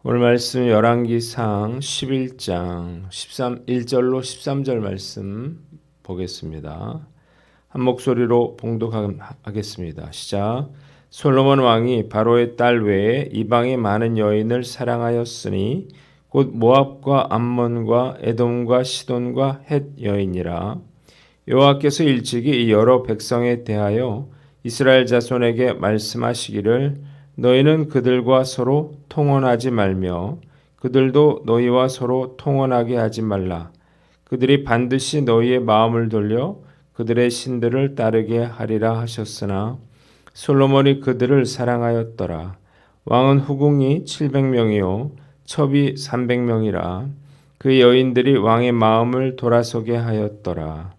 오늘 말씀 열왕기상 11장 1절로 13절 말씀 보겠습니다. 한 목소리로 봉독하겠습니다. 시작. 솔로몬 왕이 바로의 딸 외에 이방의 많은 여인을 사랑하였으니 곧 모압과 암몬과 에돔과 시돈과 헷 여인이라. 여호와께서 일찍이 이 여러 백성에 대하여 이스라엘 자손에게 말씀하시기를 너희는 그들과 서로 통혼하지 말며 그들도 너희와 서로 통혼하게 하지 말라. 그들이 반드시 너희의 마음을 돌려 그들의 신들을 따르게 하리라 하셨으나 솔로몬이 그들을 사랑하였더라. 왕은 후궁이 700명이요 첩이 300명이라. 그 여인들이 왕의 마음을 돌아서게 하였더라.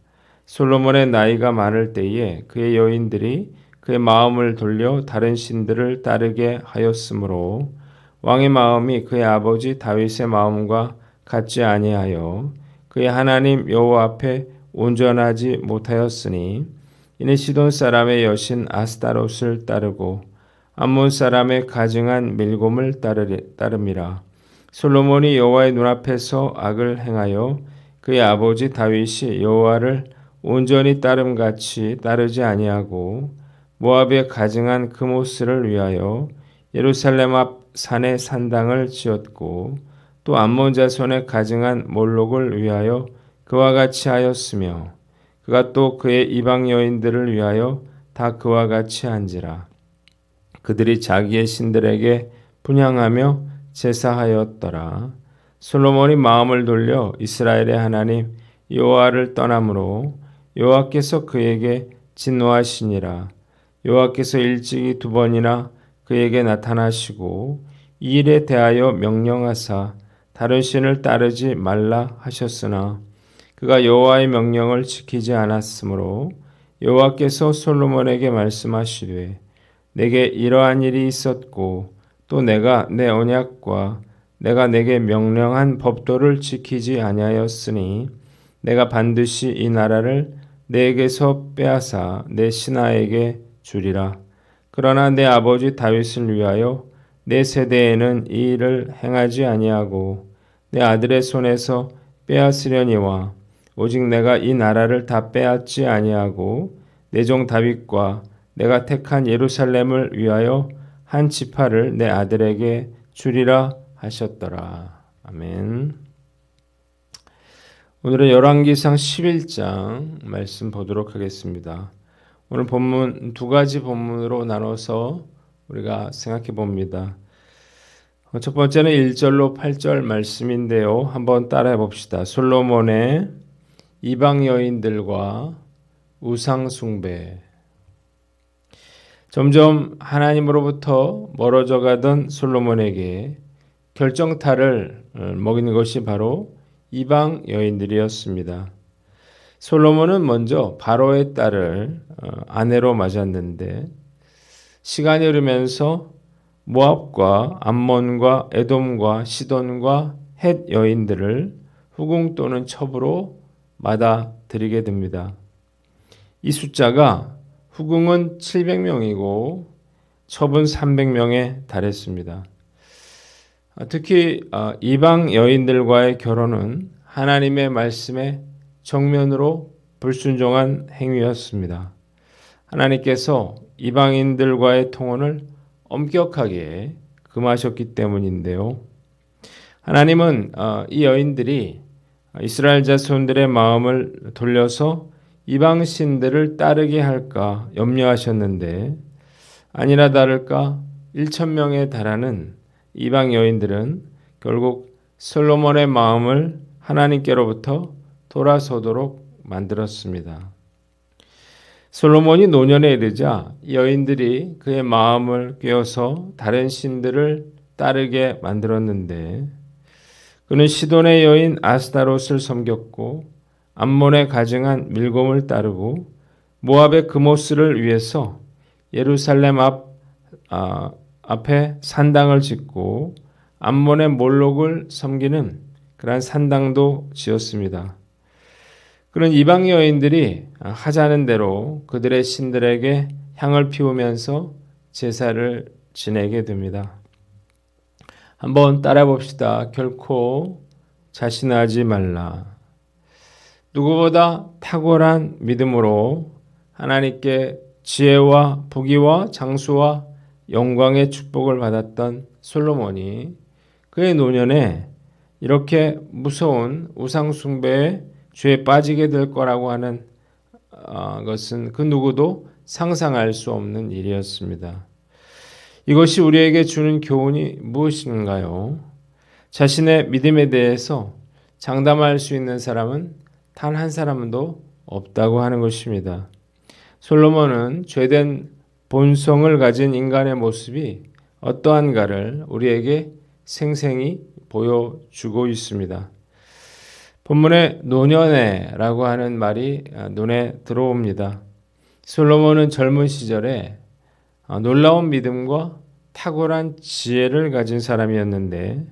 솔로몬의 나이가 많을 때에 그의 여인들이 그의 마음을 돌려 다른 신들을 따르게 하였으므로 왕의 마음이 그의 아버지 다윗의 마음과 같지 아니하여 그의 하나님 여호와 앞에 온전하지 못하였으니 이는 시돈 사람의 여신 아스타롯을 따르고 암몬 사람의 가증한 밀곰을 따름이라. 솔로몬이 여호와의 눈앞에서 악을 행하여 그의 아버지 다윗이 여호와를 온전히 따름같이 따르지 아니하고 모압에 가증한 그모스를 위하여 예루살렘 앞 산에 산당을 지었고 또 암몬 자손의 가증한 몰록을 위하여 그와 같이 하였으며 그가 또 그의 이방 여인들을 위하여 다 그와 같이 한지라. 그들이 자기의 신들에게 분향하며 제사하였더라. 솔로몬이 마음을 돌려 이스라엘의 하나님 여호와를 떠나므로 여호와께서 그에게 진노하시니라. 여호와께서 일찍이 2번이나 그에게 나타나시고 이 일에 대하여 명령하사 다른 신을 따르지 말라 하셨으나 그가 여호와의 명령을 지키지 않았으므로 여호와께서 솔로몬에게 말씀하시되 내게 이러한 일이 있었고 또 내가 내 언약과 내가 내게 명령한 법도를 지키지 아니하였으니 내가 반드시 이 나라를 내게서 빼앗아 내 신하에게 주리라. 그러나 내 아버지 다윗을 위하여 내 세대에는 이 일을 행하지 아니하고 내 아들의 손에서 빼앗으려니와 오직 내가 이 나라를 다 빼앗지 아니하고 내 종 다윗과 내가 택한 예루살렘을 위하여 한 지파를 내 아들에게 주리라 하셨더라. 아멘. 오늘은 열왕기상 11장 말씀 보도록 하겠습니다. 오늘 본문 2가지 본문으로 나눠서 우리가 생각해 봅니다. 첫 번째는 1절로 8절 말씀인데요. 한번 따라해 봅시다. 솔로몬의 이방 여인들과 우상 숭배. 점점 하나님으로부터 멀어져 가던 솔로몬에게 결정타를 먹이는 것이 바로 이방 여인들이었습니다. 솔로몬은 먼저 바로의 딸을 아내로 맞았는데 시간이 흐르면서 모압과 암몬과 에돔과 시돈과 헷 여인들을 후궁 또는 첩으로 받아들이게 됩니다. 이 숫자가 후궁은 700명이고 첩은 300명에 달했습니다. 특히 이방 여인들과의 결혼은 하나님의 말씀에 정면으로 불순종한 행위였습니다. 하나님께서 이방인들과의 통혼을 엄격하게 금하셨기 때문인데요. 하나님은 이 여인들이 이스라엘 자손들의 마음을 돌려서 이방 신들을 따르게 할까 염려하셨는데 아니나 다를까 1,000명에 달하는 이방 여인들은 결국 솔로몬의 마음을 하나님께로부터 돌아서도록 만들었습니다. 솔로몬이 노년에 이르자 여인들이 그의 마음을 꿰어서 다른 신들을 따르게 만들었는데 그는 시돈의 여인 아스타롯을 섬겼고 암몬에 가증한 밀곰을 따르고 모압의 그모스를 위해서 예루살렘 앞에 산당을 짓고 암몬의 몰록을 섬기는 그러한 산당도 지었습니다. 그런 이방 여인들이 하자는 대로 그들의 신들에게 향을 피우면서 제사를 지내게 됩니다. 한번 따라해 봅시다. 결코 자신하지 말라. 누구보다 탁월한 믿음으로 하나님께 지혜와 부귀와 장수와 영광의 축복을 받았던 솔로몬이 그의 노년에 이렇게 무서운 우상 숭배의 죄에 빠지게 될 거라고 하는 것은 그 누구도 상상할 수 없는 일이었습니다. 이것이 우리에게 주는 교훈이 무엇인가요? 자신의 믿음에 대해서 장담할 수 있는 사람은 단 한 사람도 없다고 하는 것입니다. 솔로몬은 죄된 본성을 가진 인간의 모습이 어떠한가를 우리에게 생생히 보여주고 있습니다. 본문에 노년에라고 하는 말이 눈에 들어옵니다. 솔로몬은 젊은 시절에 놀라운 믿음과 탁월한 지혜를 가진 사람이었는데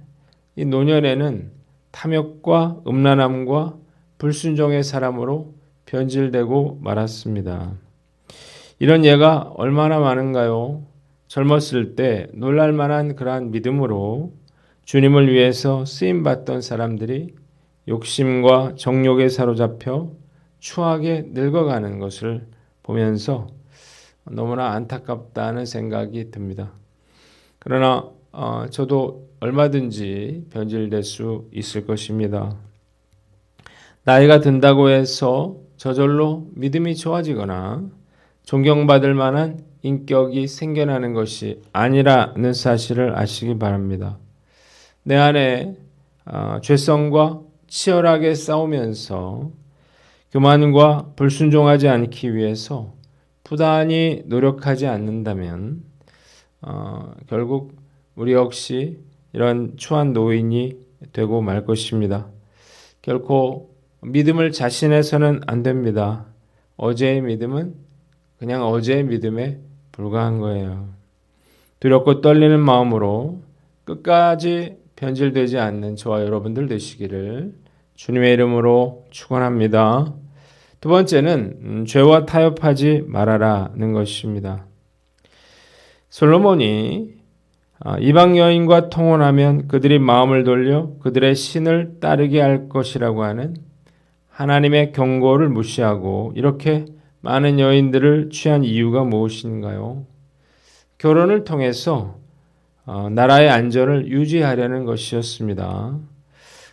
이 노년에는 탐욕과 음란함과 불순종의 사람으로 변질되고 말았습니다. 이런 예가 얼마나 많은가요? 젊었을 때 놀랄만한 그러한 믿음으로 주님을 위해서 쓰임받던 사람들이 욕심과 정욕에 사로잡혀 추하게 늙어가는 것을 보면서 너무나 안타깝다는 생각이 듭니다. 그러나 저도 얼마든지 변질될 수 있을 것입니다. 나이가 든다고 해서 저절로 믿음이 좋아지거나 존경받을 만한 인격이 생겨나는 것이 아니라는 사실을 아시기 바랍니다. 내 안에 죄성과 치열하게 싸우면서 교만과 불순종하지 않기 위해서 부단히 노력하지 않는다면 결국 우리 역시 이런 추한 노인이 되고 말 것입니다. 결코 믿음을 자신해서는 안 됩니다. 어제의 믿음은 그냥 어제의 믿음에 불과한 거예요. 두렵고 떨리는 마음으로 끝까지 변질되지 않는 저와 여러분들 되시기를 주님의 이름으로 축원합니다. 두 번째는 죄와 타협하지 말아라는 것입니다. 솔로몬이 이방 여인과 통혼하면 그들이 마음을 돌려 그들의 신을 따르게 할 것이라고 하는 하나님의 경고를 무시하고 이렇게 많은 여인들을 취한 이유가 무엇인가요? 결혼을 통해서 나라의 안전을 유지하려는 것이었습니다.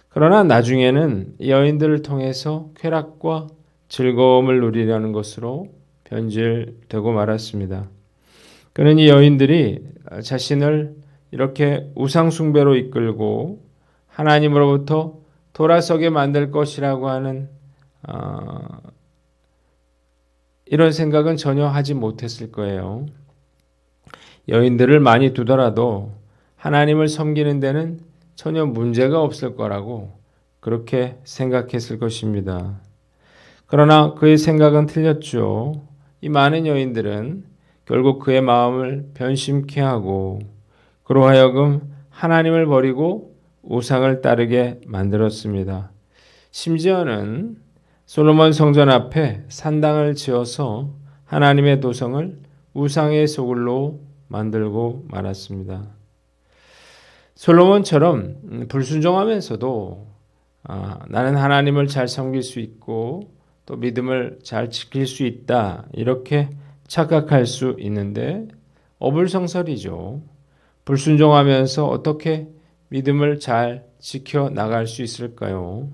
그러나 나중에는 여인들을 통해서 쾌락과 즐거움을 누리려는 것으로 변질되고 말았습니다. 그는 이 여인들이 자신을 이렇게 우상숭배로 이끌고 하나님으로부터 돌아서게 만들 것이라고 하는 이런 생각은 전혀 하지 못했을 거예요. 여인들을 많이 두더라도 하나님을 섬기는 데는 전혀 문제가 없을 거라고 그렇게 생각했을 것입니다. 그러나 그의 생각은 틀렸죠. 이 많은 여인들은 결국 그의 마음을 변심케 하고 그로 하여금 하나님을 버리고 우상을 따르게 만들었습니다. 심지어는 솔로몬 성전 앞에 산당을 지어서 하나님의 도성을 우상의 소굴로 만들고 말았습니다. 솔로몬처럼 불순종하면서도 나는 하나님을 잘 섬길 수 있고 또 믿음을 잘 지킬 수 있다 이렇게 착각할 수 있는데 어불성설이죠. 불순종하면서 어떻게 믿음을 잘 지켜 나갈 수 있을까요?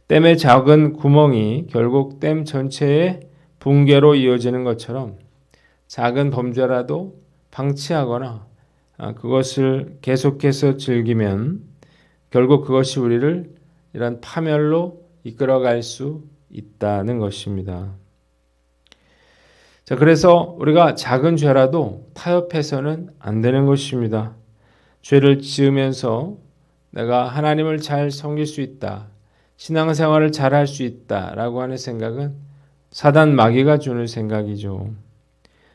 댐의 작은 구멍이 결국 댐 전체의 붕괴로 이어지는 것처럼 작은 범죄라도 방치하거나 그것을 계속해서 즐기면 결국 그것이 우리를 이런 파멸로 이끌어갈 수 있다는 것입니다. 자, 그래서 우리가 작은 죄라도 타협해서는 안 되는 것입니다. 죄를 지으면서 내가 하나님을 잘 섬길 수 있다, 신앙생활을 잘 할 수 있다라고 하는 생각은 사단 마귀가 주는 생각이죠.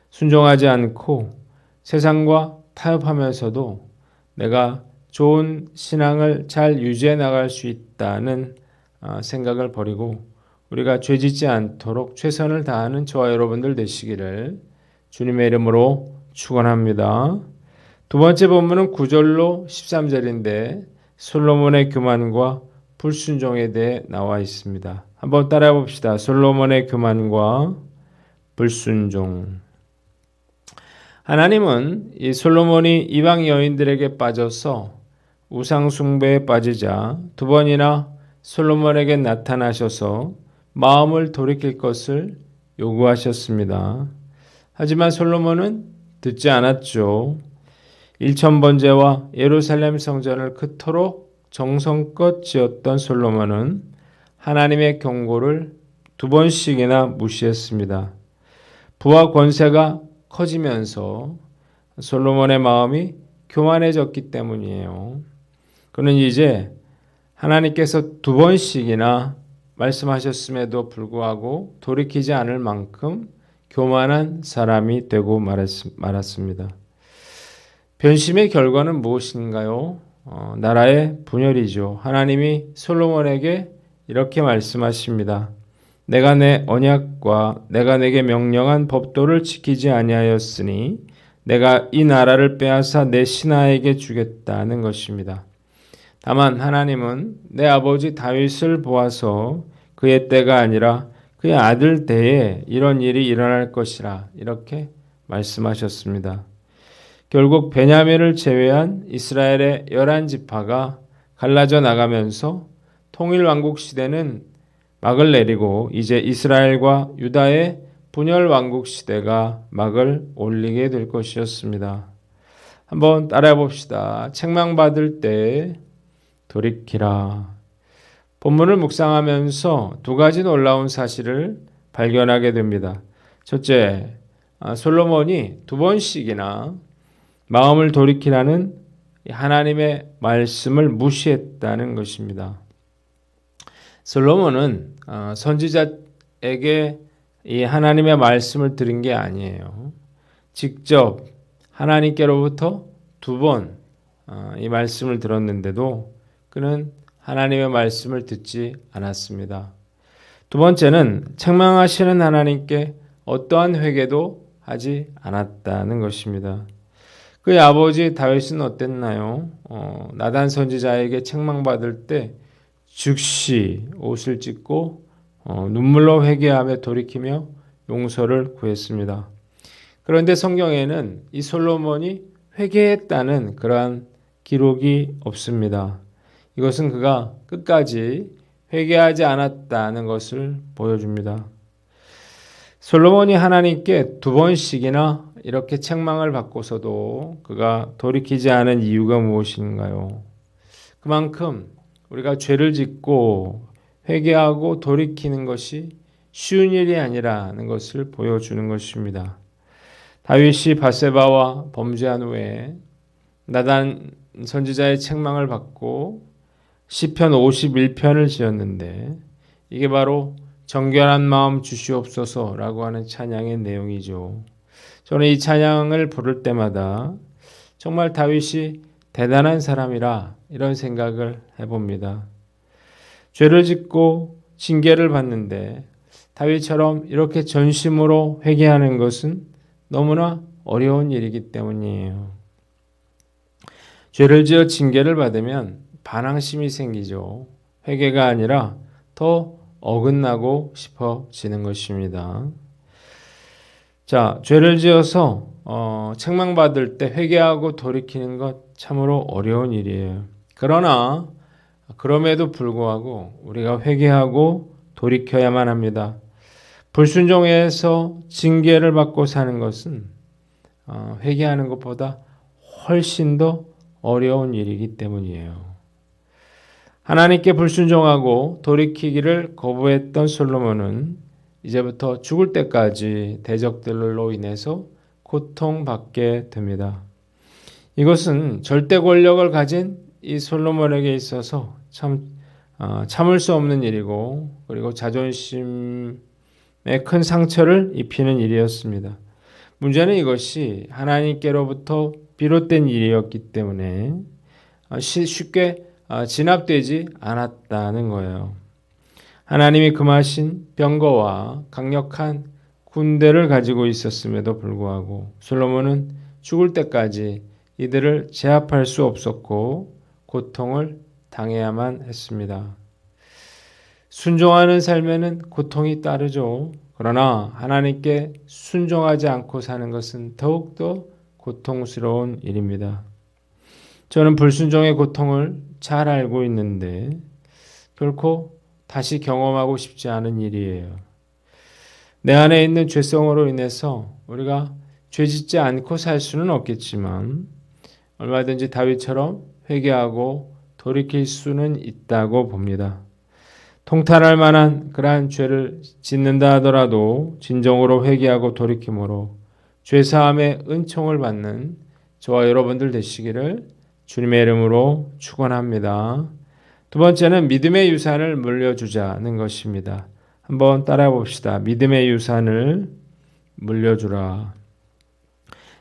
순종하지 않고 세상과 타협하면서도 내가 좋은 신앙을 잘 유지해 나갈 수 있다는 생각을 버리고 우리가 죄짓지 않도록 최선을 다하는 저와 여러분들 되시기를 주님의 이름으로 축원합니다. 두 번째 본문은 9절로 13절인데 솔로몬의 교만과 불순종에 대해 나와 있습니다. 한번 따라해 봅시다. 솔로몬의 교만과 불순종. 하나님은 이 솔로몬이 이방 여인들에게 빠져서 우상 숭배에 빠지자 두 번이나 솔로몬에게 나타나셔서 마음을 돌이킬 것을 요구하셨습니다. 하지만 솔로몬은 듣지 않았죠. 1000번제와 예루살렘 성전을 그토록 정성껏 지었던 솔로몬은 하나님의 경고를 두 번씩이나 무시했습니다. 부와 권세가 커지면서 솔로몬의 마음이 교만해졌기 때문이에요. 그는 이제 하나님께서 두 번씩이나 말씀하셨음에도 불구하고 돌이키지 않을 만큼 교만한 사람이 되고 말았습니다. 변심의 결과는 무엇인가요? 나라의 분열이죠. 하나님이 솔로몬에게 이렇게 말씀하십니다. 내가 내 언약과 내가 내게 명령한 법도를 지키지 아니하였으니 내가 이 나라를 빼앗아 내 신하에게 주겠다는 것입니다. 다만 하나님은 내 아버지 다윗을 보아서 그의 때가 아니라 그의 아들 때에 이런 일이 일어날 것이라 이렇게 말씀하셨습니다. 결국 베냐민을 제외한 이스라엘의 11지파가 갈라져 나가면서 통일왕국 시대는 막을 내리고 이제 이스라엘과 유다의 분열왕국 시대가 막을 올리게 될 것이었습니다. 한번 따라해 봅시다. 책망받을 때 돌이키라. 본문을 묵상하면서 두 가지 놀라운 사실을 발견하게 됩니다. 첫째, 솔로몬이 두 번씩이나 마음을 돌이키라는 하나님의 말씀을 무시했다는 것입니다. 솔로몬은 선지자에게 이 하나님의 말씀을 들은 게 아니에요. 직접 하나님께로부터 두 번 이 말씀을 들었는데도 그는 하나님의 말씀을 듣지 않았습니다. 두 번째는 책망하시는 하나님께 어떠한 회개도 하지 않았다는 것입니다. 그의 아버지 다윗은 어땠나요? 나단 선지자에게 책망받을 때 즉시 옷을 찢고 눈물로 회개하며 돌이키며 용서를 구했습니다. 그런데 성경에는 이 솔로몬이 회개했다는 그러한 기록이 없습니다. 이것은 그가 끝까지 회개하지 않았다는 것을 보여줍니다. 솔로몬이 하나님께 두 번씩이나 이렇게 책망을 받고서도 그가 돌이키지 않은 이유가 무엇인가요? 그만큼 우리가 죄를 짓고 회개하고 돌이키는 것이 쉬운 일이 아니라는 것을 보여주는 것입니다. 다윗이 밧세바와 범죄한 후에 나단 선지자의 책망을 받고 시편 51편을 지었는데 이게 바로 정결한 마음 주시옵소서라고 하는 찬양의 내용이죠. 저는 이 찬양을 부를 때마다 정말 다윗이 대단한 사람이라 이런 생각을 해봅니다. 죄를 짓고 징계를 받는데 다윗처럼 이렇게 전심으로 회개하는 것은 너무나 어려운 일이기 때문이에요. 죄를 지어 징계를 받으면 반항심이 생기죠. 회개가 아니라 더 어긋나고 싶어지는 것입니다. 자, 죄를 지어서 책망받을 때 회개하고 돌이키는 것 참으로 어려운 일이에요. 그러나 그럼에도 불구하고 우리가 회개하고 돌이켜야만 합니다. 불순종해서 징계를 받고 사는 것은 회개하는 것보다 훨씬 더 어려운 일이기 때문이에요. 하나님께 불순종하고 돌이키기를 거부했던 솔로몬은 이제부터 죽을 때까지 대적들로 인해서 고통받게 됩니다. 이것은 절대 권력을 가진 이 솔로몬에게 있어서 참을 수 없는 일이고 그리고 자존심에 큰 상처를 입히는 일이었습니다. 문제는 이것이 하나님께로부터 비롯된 일이었기 때문에 쉽게 진압되지 않았다는 거예요. 하나님이 금하신 병거와 강력한 군대를 가지고 있었음에도 불구하고 솔로몬은 죽을 때까지 이들을 제압할 수 없었고 고통을 당해야만 했습니다. 순종하는 삶에는 고통이 따르죠. 그러나 하나님께 순종하지 않고 사는 것은 더욱더 고통스러운 일입니다. 저는 불순종의 고통을 잘 알고 있는데 결코 다시 경험하고 싶지 않은 일이에요. 내 안에 있는 죄성으로 인해서 우리가 죄짓지 않고 살 수는 없겠지만 얼마든지 다윗처럼 회개하고 돌이킬 수는 있다고 봅니다. 통탄할 만한 그러한 죄를 짓는다 하더라도 진정으로 회개하고 돌이킴으로 죄사함의 은총을 받는 저와 여러분들 되시기를 주님의 이름으로 축원합니다. 두 번째는 믿음의 유산을 물려주자는 것입니다. 한번 따라해 봅시다. 믿음의 유산을 물려주라.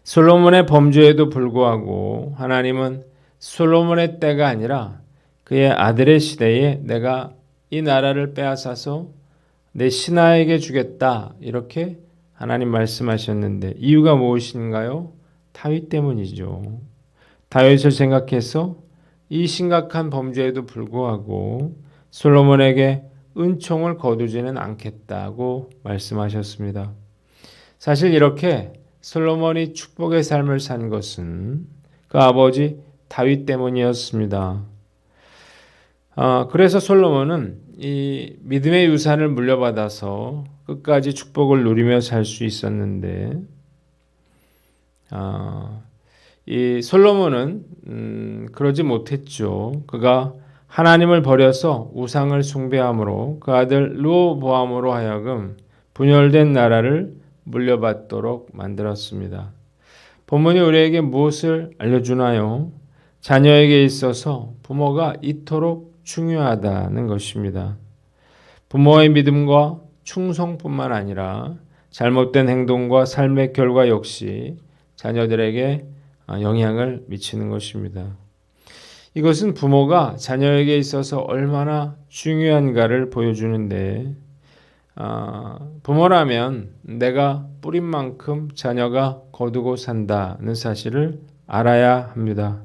솔로몬의 범죄에도 불구하고 하나님은 솔로몬의 때가 아니라 그의 아들의 시대에 내가 이 나라를 빼앗아서 내 신하에게 주겠다 이렇게 하나님 말씀하셨는데 이유가 무엇인가요? 다윗 때문이죠. 다윗을 생각해서 이 심각한 범죄에도 불구하고 솔로몬에게 은총을 거두지는 않겠다고 말씀하셨습니다. 사실 이렇게 솔로몬이 축복의 삶을 산 것은 그 아버지 다윗 때문이었습니다. 그래서 솔로몬은 이 믿음의 유산을 물려받아서 끝까지 축복을 누리며 살 수 있었는데 이 솔로몬은 그러지 못했죠. 그가 하나님을 버려서 우상을 숭배함으로 그 아들 르호보암으로 하여금 분열된 나라를 물려받도록 만들었습니다. 본문이 우리에게 무엇을 알려주나요? 자녀에게 있어서 부모가 이토록 중요하다는 것입니다. 부모의 믿음과 충성뿐만 아니라 잘못된 행동과 삶의 결과 역시 자녀들에게 영향을 미치는 것입니다. 이것은 부모가 자녀에게 있어서 얼마나 중요한가를 보여주는데 부모라면 내가 뿌린 만큼 자녀가 거두고 산다는 사실을 알아야 합니다.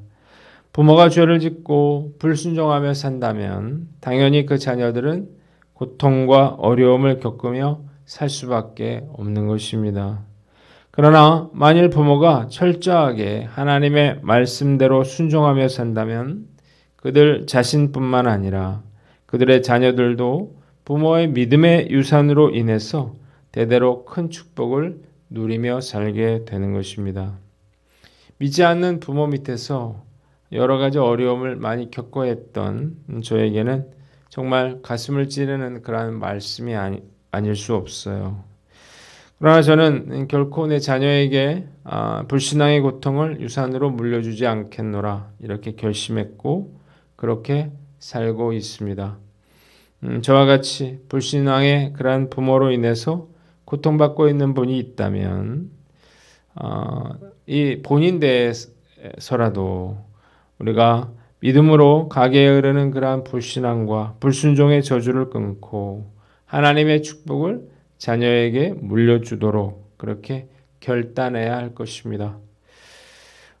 부모가 죄를 짓고 불순종하며 산다면 당연히 그 자녀들은 고통과 어려움을 겪으며 살 수밖에 없는 것입니다. 그러나 만일 부모가 철저하게 하나님의 말씀대로 순종하며 산다면 그들 자신뿐만 아니라 그들의 자녀들도 부모의 믿음의 유산으로 인해서 대대로 큰 축복을 누리며 살게 되는 것입니다. 믿지 않는 부모 밑에서 여러 가지 어려움을 많이 겪어야 했던 저에게는 정말 가슴을 찌르는 그런 말씀이 아닐 수 없어요. 그러나 저는 결코 내 자녀에게 불신앙의 고통을 유산으로 물려주지 않겠노라 이렇게 결심했고 그렇게 살고 있습니다. 저와 같이 불신앙의 그러한 부모로 인해서 고통받고 있는 분이 있다면 이 본인 대해서라도 우리가 믿음으로 가게에 흐르는 그러한 불신앙과 불순종의 저주를 끊고 하나님의 축복을 자녀에게 물려주도록 그렇게 결단해야 할 것입니다.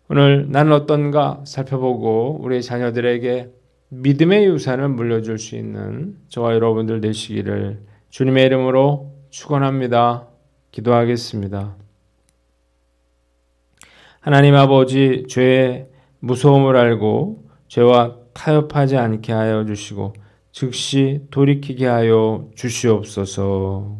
오늘 나는 어떤가 살펴보고 우리 자녀들에게 믿음의 유산을 물려줄 수 있는 저와 여러분들 되시기를 주님의 이름으로 축원합니다. 기도하겠습니다. 하나님 아버지, 죄의 무서움을 알고 죄와 타협하지 않게 하여 주시고 즉시 돌이키게 하여 주시옵소서.